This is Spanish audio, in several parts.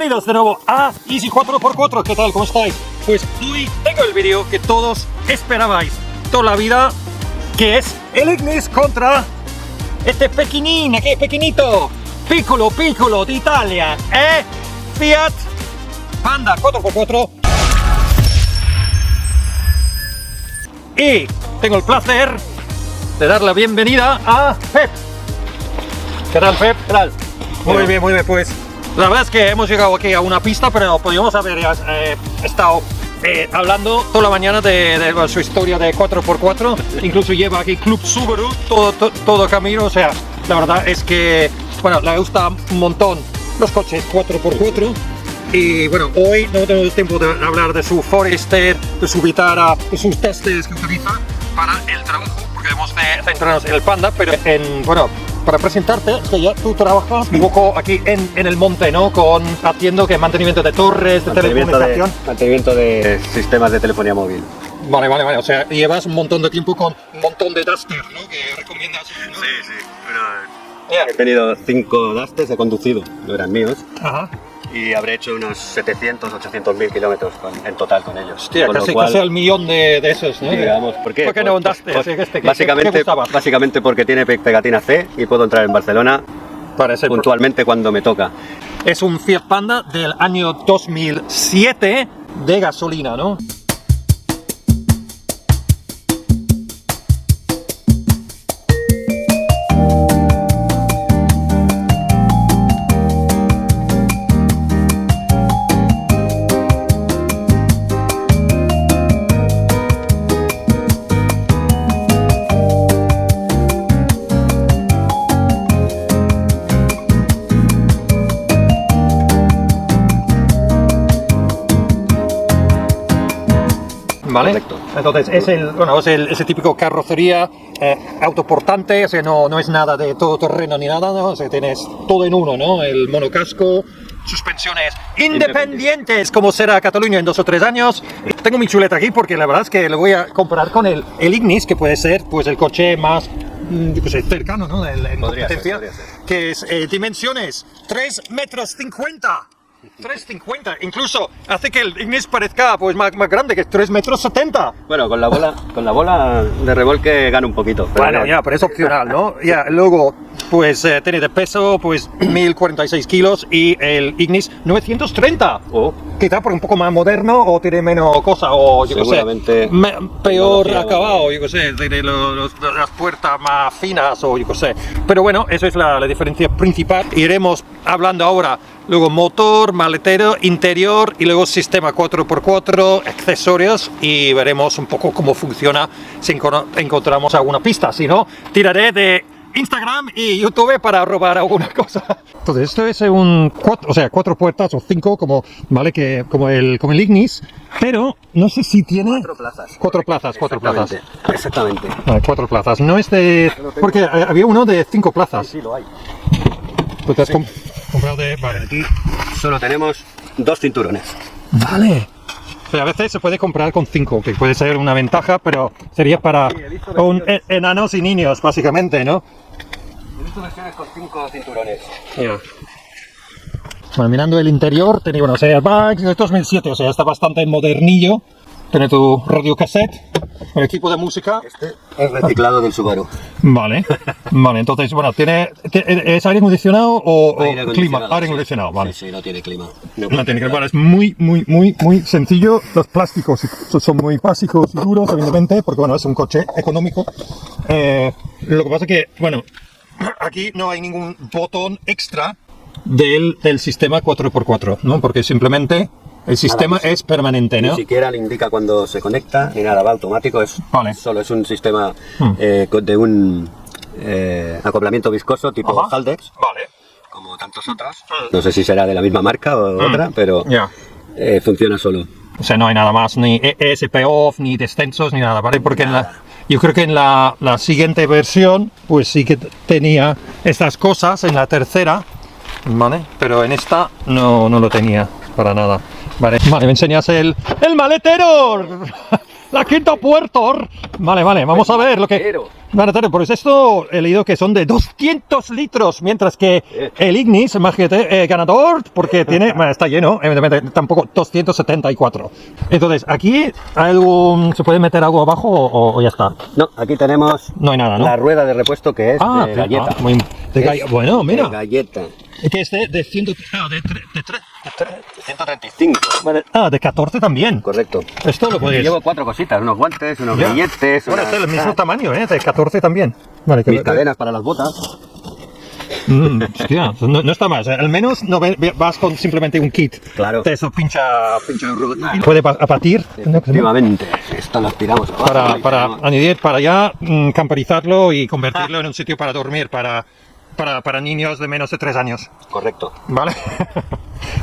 Bienvenidos de nuevo a Easy 4x4, ¿qué tal? ¿Cómo estáis? Pues hoy tengo el vídeo que todos esperabais toda la vida, que es el Ignis contra este pequeñín, aquí pequeñito, Piccolo de Italia, Fiat Panda 4x4. Y tengo el placer de dar la bienvenida a Pep. ¿Qué tal, Pep? ¿Qué tal? Muy bien, pues la verdad es que hemos llegado aquí a una pista, pero podríamos haber estado hablando toda la mañana de su historia de 4x4. Incluso lleva aquí Club Subaru todo camino. O sea, la verdad es que, bueno, le gusta un montón los coches 4x4. Y bueno, hoy no tengo tiempo de hablar de su Forester, de su Vitara, de sus testes que utiliza para el trabajo, porque debemos de centrarnos en el Panda, pero bueno, para presentarte, es que ya tú trabajas un poco aquí en el monte, ¿no? Haciendo que mantenimiento de torres, de telecomunicación. Mantenimiento de sistemas de telefonía móvil. Vale. O sea, llevas un montón de tiempo con un montón de Duster, ¿no? Que recomiendas, ¿no? Sí. Bueno, he tenido 5 Dusters, he conducido, no eran míos. Ajá. Y habré hecho unos 700, 800.000 kilómetros en total con ellos. Hostia, casi el millón de esos, ¿no? Sí, digamos, ¿por qué? ¿Por qué no un Duster? Básicamente porque tiene pegatina C y puedo entrar en Barcelona puntualmente cuando me toca. Es un Fiat Panda del año 2007 de gasolina, ¿no? ¿Vale? Correcto. Entonces es ese típico carrocería autoportante, o sea, no es nada de todoterreno ni nada, ¿no? O sea, tienes todo en uno, ¿no? El monocasco, suspensiones independientes, como será Cataluña en 2 o 3 años. Tengo mi chuleta aquí porque la verdad es que lo voy a comparar con el Ignis, que puede ser pues el coche más cercano, ¿no? En competencia, podría ser. Que es dimensiones 3,50 metros. 3,50, incluso hace que el Ignis parezca pues más grande, que es 3,70 metros. Bueno, con la bola de remolque gana un poquito. Bueno, ya, pero es opcional, ¿no? Ya, luego, pues tiene de peso pues 1046 kilos y el Ignis 930. Quizá por un poco más moderno o tiene menos cosa, o yo qué sé, peor acabado, yo qué sé, tiene las puertas más finas o yo qué sé. Pero bueno, eso es la diferencia principal. Iremos hablando ahora. Luego motor, maletero, interior y luego sistema 4x4, accesorios, y veremos un poco cómo funciona si encontramos alguna pista. Si no, tiraré de Instagram y YouTube para robar alguna cosa. Entonces esto es un 4 puertas o 5 como el Ignis, pero no sé si tiene 4 plazas. 4 plazas. Exactamente. Vale, 4 plazas. No es de porque había uno de 5 plazas. Sí, lo hay. Pues te has comprado de... Vale, aquí solo tenemos 2 cinturones. Vale. Pero a veces se puede comprar con 5, que puede ser una ventaja, pero sería para enanos y niños, básicamente, ¿no? He visto versiones con 5 cinturones. Yeah. Bueno, mirando el interior, tiene unos airbags de 2007, o sea, está bastante modernillo. Tiene tu radio cassette, el equipo de música. Este es reciclado del Subaru. Vale, entonces, bueno, ¿es aire acondicionado o clima? Aire acondicionado, vale. Sí, no tiene clima. No tiene clima, vale, es muy sencillo. Los plásticos son muy básicos y duros, evidentemente, porque bueno, es un coche económico. Lo que pasa es que, bueno, aquí no hay ningún botón extra del sistema 4x4, ¿no? Porque simplemente el sistema es permanente, ¿no? Ni siquiera le indica cuando se conecta, ni nada, va automático, solo es un sistema de un acoplamiento viscoso tipo Haldex, como tantos otros. No sé si será de la misma marca o otra, pero funciona solo. O sea, no hay nada más, ni ESP off, ni descensos, ni nada, ¿vale? Porque yo creo que en la siguiente versión, pues sí que tenía estas cosas, en la tercera, ¿vale? Pero en esta no lo tenía para nada. Vale, me enseñas el maletero. La quinta puerto. Vale, vamos a ver lo que... Vale, pues esto he leído que son de 200 litros, mientras que el Ignis, imagínate, ganador, porque tiene, bueno, está lleno, evidentemente, tampoco 274. Entonces, ¿aquí se puede meter algo abajo o ya está? No, aquí tenemos no hay nada, ¿no? La rueda de repuesto que es de galleta. Bueno, mira. De galleta. Que es de 135. Vale. De 14 también. Correcto. Esto lo podéis... Llevo 4 cositas, unos guantes, unos grilletes... Bueno, es el mismo tamaño, de 14 también. Vale, mis cadenas para las botas. Hostia, no está mal. Al menos no vas con simplemente un kit. Claro. De eso pincha puede apatir. Efectivamente. Esto lo aspiramos abajo. Para añadir, para ya camperizarlo y convertirlo en un sitio para dormir, para niños de menos de 3 años. Correcto. Vale.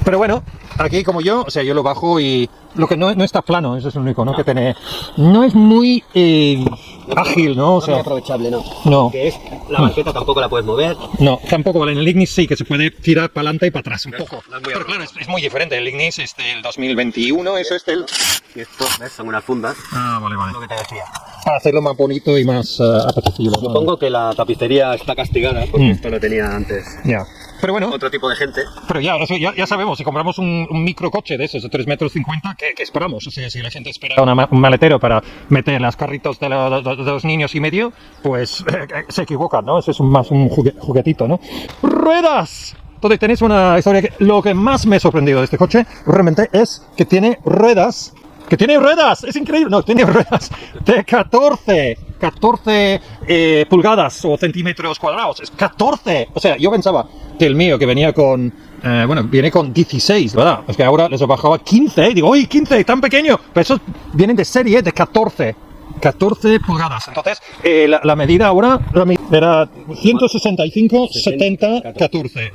Pero bueno, aquí como yo, o sea, yo lo bajo y lo que no está plano, eso es lo único, ¿no? Que tiene, no es muy ágil, ¿no? O sea, muy aprovechable, ¿no? No. Que es, la banqueta tampoco la puedes mover. No, tampoco, vale. En el Ignis sí, que se puede tirar para adelante y para atrás un poco. Pero claro, es muy diferente. El Ignis es del 2021, eso es del... Y estos, ¿ves? Son unas fundas. Vale. Lo que te decía. Para hacerlo más bonito y más apetecible. Supongo que la tapicería está castigada, porque esto lo tenía antes. Ya. Pero bueno, otro tipo de gente. Pero ya sabemos, si compramos un microcoche de esos de 3,50 metros, ¿qué esperamos? O sea, si la gente espera un maletero para meter los carritos de los niños y medio, pues se equivocan, ¿no? Eso es más un juguetito, ¿no? ¡Ruedas! Entonces tenéis una historia que lo que más me ha sorprendido de este coche realmente es que tiene ruedas. ¡Que tiene ruedas! ¡Es increíble! No, tiene ruedas de 14 pulgadas o centímetros cuadrados. ¡Es 14! O sea, yo pensaba que el mío, que venía con... viene con 16, ¿verdad? Es que ahora les he bajado a 15. Digo, ¡uy, 15! ¡Tan pequeño! Pero esos vienen de serie de 14. 14 pulgadas. Entonces, la medida ahora era 165, 70, 14.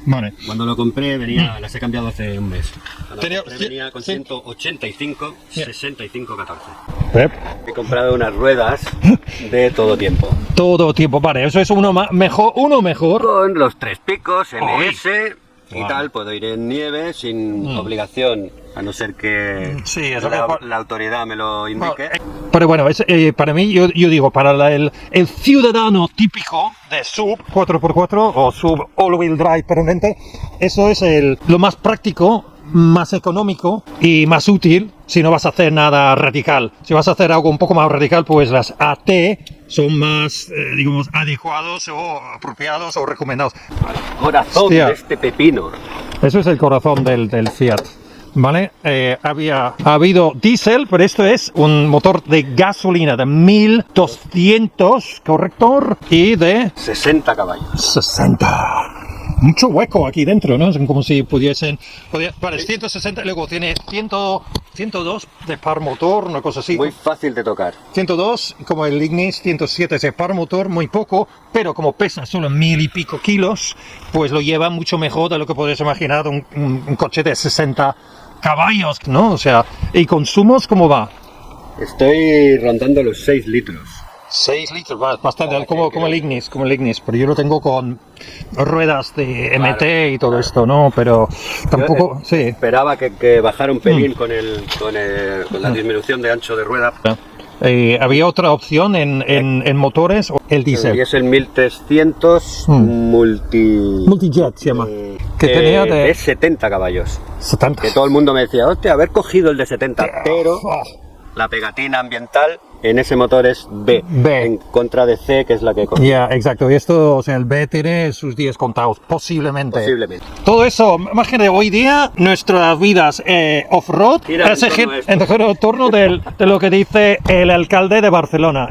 Vale. Cuando lo compré las he cambiado hace un mes. Venía con 185, 65, 14. He comprado unas ruedas de todo tiempo. Todo tiempo, vale. Eso es uno mejor. Con los 3 picos, MS y tal, puedo ir en nieve sin obligación, a no ser que la autoridad me lo indique. Pero bueno, para mí, yo digo, para el ciudadano típico de sub 4x4 o sub all-wheel drive permanente, eso es lo más práctico, más económico y más útil si no vas a hacer nada radical. Si vas a hacer algo un poco más radical, pues las AT son más, digamos, adecuados o apropiados o recomendados. Corazón de este pepino. Eso es el corazón del Fiat. ¿Vale? Ha habido diésel, pero esto es un motor de gasolina de 1200, ¿correcto? Y de 60 caballos. 60. Mucho hueco aquí dentro, ¿no? Es como si pudiesen... Vale, 160, luego tiene 102 de par motor, una cosa así. Muy fácil de tocar. 102, como el Ignis, 107 de par motor, muy poco, pero como pesa solo 1000 y pico kilos, pues lo lleva mucho mejor de lo que podéis imaginar un coche de 60 caballos, ¿no? O sea, ¿y consumos cómo va? Estoy rondando los 6 litros. 6 litros, bastante, como el Ignis, pero yo lo tengo con ruedas de MT y todo esto, ¿no? Pero tampoco, esperaba que bajara un pelín con la disminución de ancho de rueda. ¿Había otra opción en motores o el diésel? Y es el 1300 Multijet se llama. Que tenía de 70 caballos. 70. Que todo el mundo me decía, hostia, haber cogido el de 70, pero la pegatina ambiental en ese motor es B. En contra de C, que es la que he cogido. Ya, exacto. Y esto, o sea, el B tiene sus días contados, posiblemente. Todo eso, imagínate, hoy día, nuestras vidas off-road es en torno de lo que dice el alcalde de Barcelona.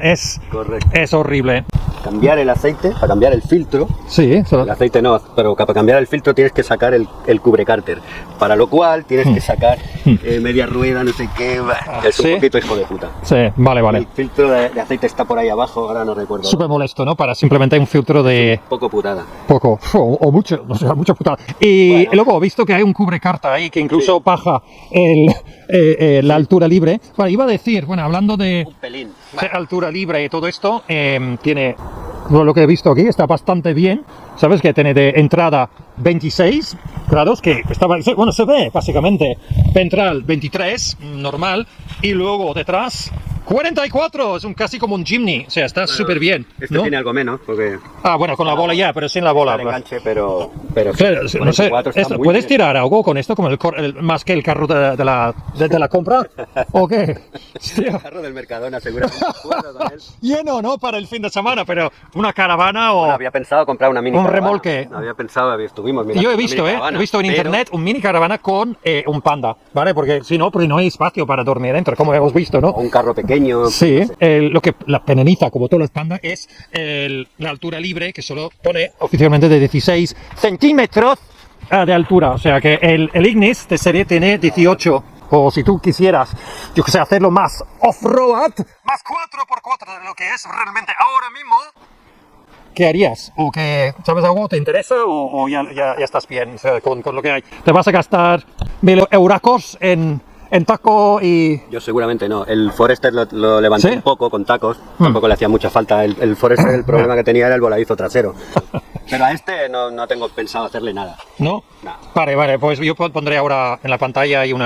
Correcto. Es horrible. Cambiar el aceite, para cambiar el filtro. Sí, el aceite no, pero para cambiar el filtro tienes que sacar el cubrecárter. Para lo cual tienes que sacar media rueda, no sé qué. Es un poquito hijo de puta. Sí, vale. El filtro de aceite está por ahí abajo, ahora no recuerdo. Súper molesto, ¿no? Para simplemente un filtro de... Poco putada. Poco, o mucho, o sea, mucha putada. Y luego he visto que hay un cubrecárter ahí que incluso baja la altura libre. Bueno, iba a decir, hablando de un pelín. Altura libre y todo esto, tiene lo que he visto aquí, está bastante bien. Sabes que tiene de entrada 26 grados, que estaba, bueno, se ve básicamente ventral 23, normal, y luego detrás 44, es casi como un Jimny, o sea, está súper bien. Este tiene algo menos, porque... Ah, bueno, con la bola ya, pero sin la bola. El enganche, pero claro, no sé, ¿puedes tirar algo con esto, como más que el carro de la compra? ¿O qué? El carro del Mercadona, seguramente. Lleno, ¿no? Para el fin de semana, pero una caravana o... Bueno, había pensado comprar una mini un caravana. remolque. Había pensado, estuvimos mirando. Yo he visto, he visto en internet un mini caravana con un Panda, ¿vale? Porque si no, pues no hay espacio para dormir dentro, como hemos visto, ¿no? O un carro pequeño. Sí, no sé. Lo que la penaliza, como todas las Panda, es la altura libre, que solo pone oficialmente de 16 centímetros de altura. O sea que el Ignis de serie tiene 18. O si tú quisieras, yo que sé, hacerlo más off-road, más 4x4 de lo que es realmente ahora mismo, ¿qué harías? ¿O que, sabes algo, te interesa o ya estás bien, o sea, con lo que hay? ¿Te vas a gastar 1000 euracos en taco y...? Yo seguramente no. El Forester lo levanté un poco con tacos. Tampoco le hacía mucha falta. El Forester, el problema que tenía era el voladizo trasero. Pero a este no tengo pensado hacerle nada. ¿No? No. Vale, pues yo pondré ahora en la pantalla yo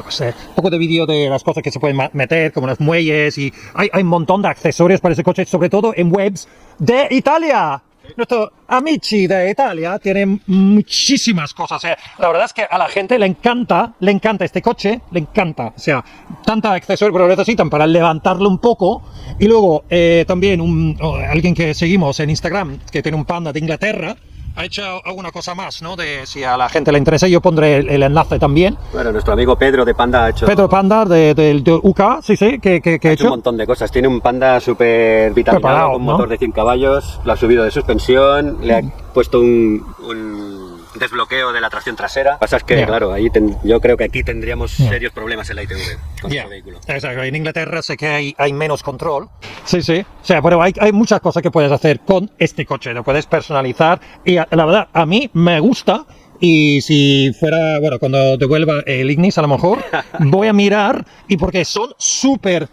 qué sé, un poco de vídeo de las cosas que se pueden meter, como los muelles, y hay un montón de accesorios para ese coche, sobre todo en webs de Italia. Nuestro amici de Italia tienen muchísimas cosas. La verdad es que a la gente le encanta este coche, le encanta. O sea, tanta accesorio, pero lo necesitan para levantarlo un poco. Y luego también alguien que seguimos en Instagram, que tiene un Panda de Inglaterra, ha hecho alguna cosa más, ¿no? Si a la gente le interesa, yo pondré el enlace también. Bueno, nuestro amigo Pedro de Panda ha hecho... Pedro Panda de UK, sí, que ha hecho un montón de cosas. Tiene un Panda súper vitaminado, preparado, con motor de 100 caballos, lo ha subido de suspensión, le ha puesto un desbloqueo de la tracción trasera. Lo que pasa es que, claro, yo creo que aquí tendríamos serios problemas en la ITV con este vehículo. Exacto, en Inglaterra sé que hay menos control. Sí. O sea, pero hay muchas cosas que puedes hacer con este coche, lo puedes personalizar y la verdad, a mí me gusta. Y si fuera, bueno, cuando devuelva el Ignis a lo mejor, voy a mirar, y porque son súper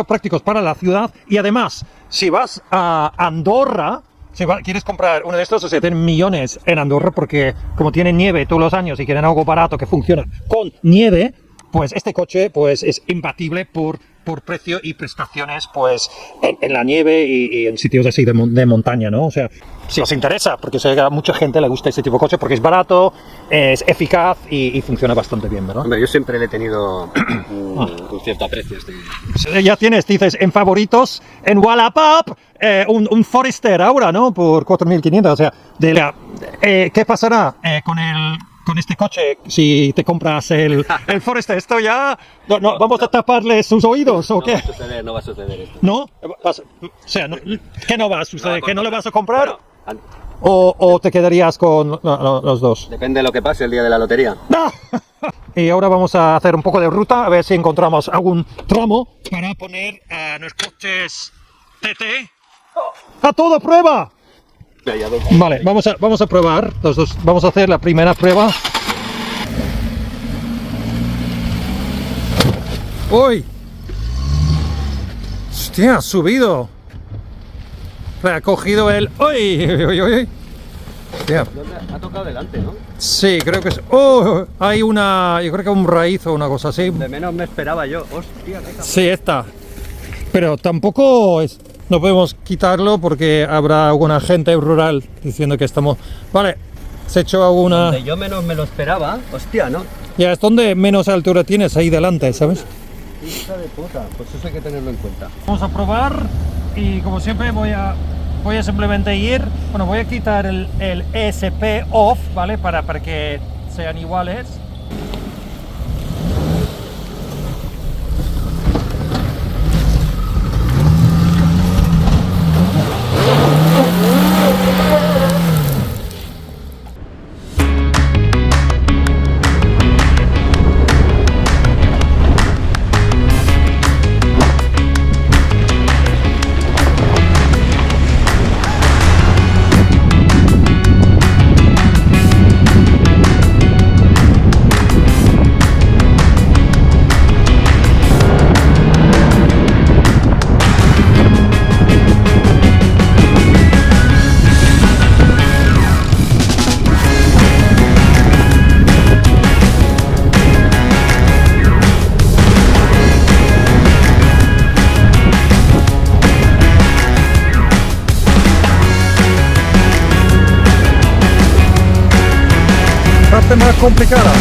prácticos para la ciudad, y además, si vas a Andorra, si quieres comprar uno de estos, o sea, tienen millones en Andorra, porque como tienen nieve todos los años y quieren algo barato que funciona con nieve, pues este coche pues es imbatible por precio y prestaciones pues en la nieve y en sitios así de montaña, ¿no? O sea, si os interesa, porque sé que a mucha gente le gusta este tipo de coche porque es barato, es eficaz y funciona bastante bien, ¿verdad? Hombre, yo siempre le he tenido un cierto aprecio. Ya dices, en favoritos, en Wallapop, un Forester ahora, ¿no? Por 4.500, o sea, ¿qué pasará con este coche si te compras el Forester? Esto ya... No, ¿vamos a taparle sus oídos o qué? No va a suceder esto. ¿No? O sea, ¿qué no va a suceder? ¿Que no le vas a comprar? Bueno, ¿O te quedarías con los dos? Depende de lo que pase el día de la lotería. ¡No! Y ahora vamos a hacer un poco de ruta, a ver si encontramos algún tramo para poner a nuestros coches TT a toda prueba. Vale, vamos a probar los dos. Vamos a hacer la primera prueba. ¡Uy! ¡Hostia, ha subido! Ha cogido el... ¡Uy! Hostia. Ha tocado delante, ¿no? Sí, creo que es... ¡Oh! Hay yo creo que un raíz o una cosa así. De menos me esperaba yo. ¡Hostia! Sí, está. Pero tampoco es... No podemos quitarlo porque habrá alguna gente rural diciendo que estamos... Vale, se ha hecho alguna... Donde yo menos me lo esperaba, hostia, ¿no? Ya, es donde menos altura tienes, ahí delante, ¿sabes? Hija de puta, pues eso hay que tenerlo en cuenta. Vamos a probar y como siempre voy a simplemente voy a quitar el ESP off, ¿vale? Para que sean iguales. parte más complicada.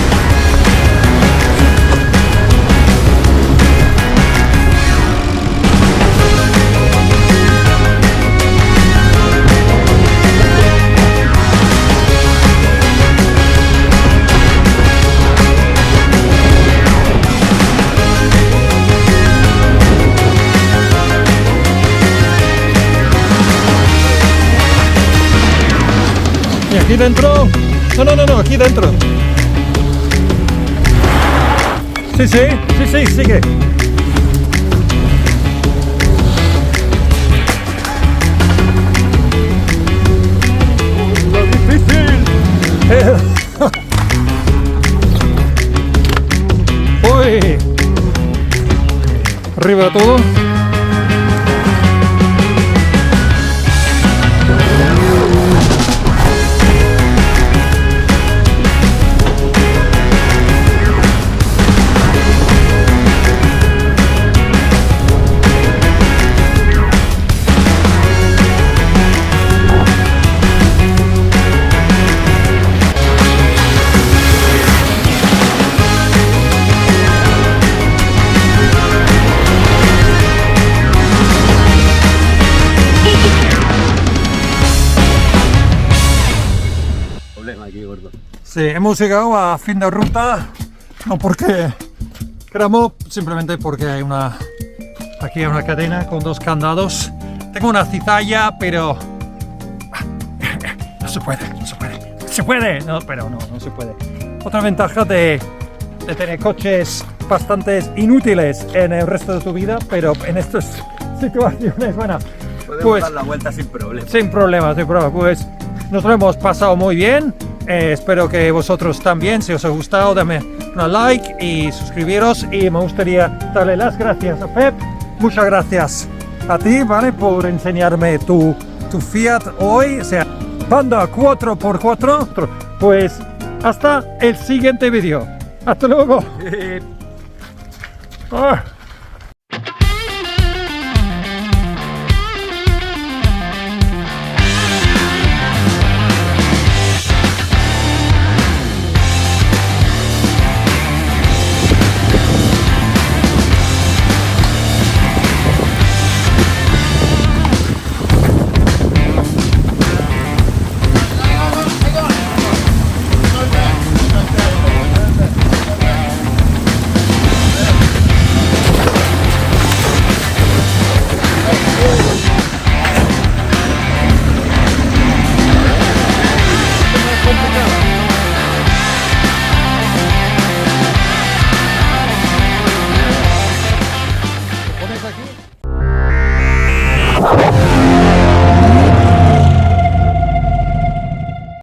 Y aquí dentro, no, aquí dentro. Sí, sigue. Lo difícil. Uy. Arriba todo. Sí, hemos llegado a fin de ruta, no porque queramos, simplemente porque hay aquí hay una cadena con 2 candados. Tengo una cizalla, pero no se puede, no se puede. Otra ventaja de tener coches bastante inútiles en el resto de tu vida, pero en estas situaciones, bueno, podemos dar la vuelta sin problema. Sin problema, pues nos lo hemos pasado muy bien. Espero que vosotros también. Si os ha gustado, dame una like y suscribiros, y me gustaría darle las gracias a Pep. Muchas gracias a ti, ¿vale? Por enseñarme tu Fiat hoy, o sea, Panda 4x4. Pues hasta el siguiente vídeo. Hasta luego.